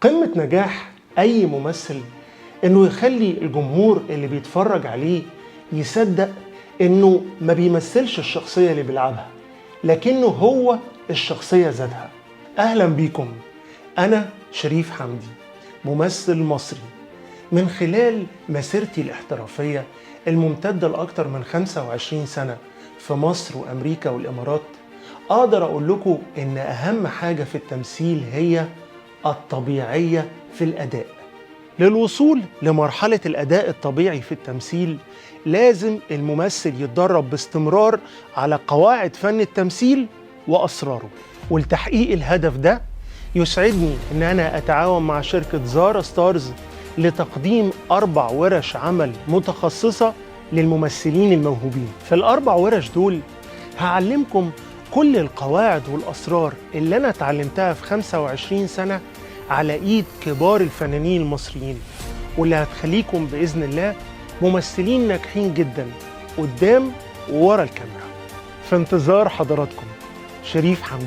قمة نجاح أي ممثل إنه يخلي الجمهور اللي بيتفرج عليه يصدق إنه ما بيمثلش الشخصية اللي بيلعبها، لكنه هو الشخصية ذاتها. أهلا بيكم، أنا شريف حمدي، ممثل مصري. من خلال مسيرتي الاحترافية الممتدة لأكثر من 25 سنة في مصر وأمريكا والإمارات، أقدر أقول لكم إن أهم حاجة في التمثيل هي الطبيعية في الأداء. للوصول لمرحلة الأداء الطبيعي في التمثيل لازم الممثل يتدرب باستمرار على قواعد فن التمثيل وأسراره. ولتحقيق الهدف ده يسعدني إن أنا أتعاون مع شركة زارا ستارز لتقديم 4 ورش عمل متخصصة للممثلين الموهوبين. في ال4 ورش دول هعلمكم كل القواعد والأسرار اللي أنا اتعلمتها في 25 سنة على إيد كبار الفنانين المصريين، واللي هتخليكم بإذن الله ممثلين ناجحين جدا قدام وورا الكاميرا. في انتظار حضراتكم، شريف حمدي.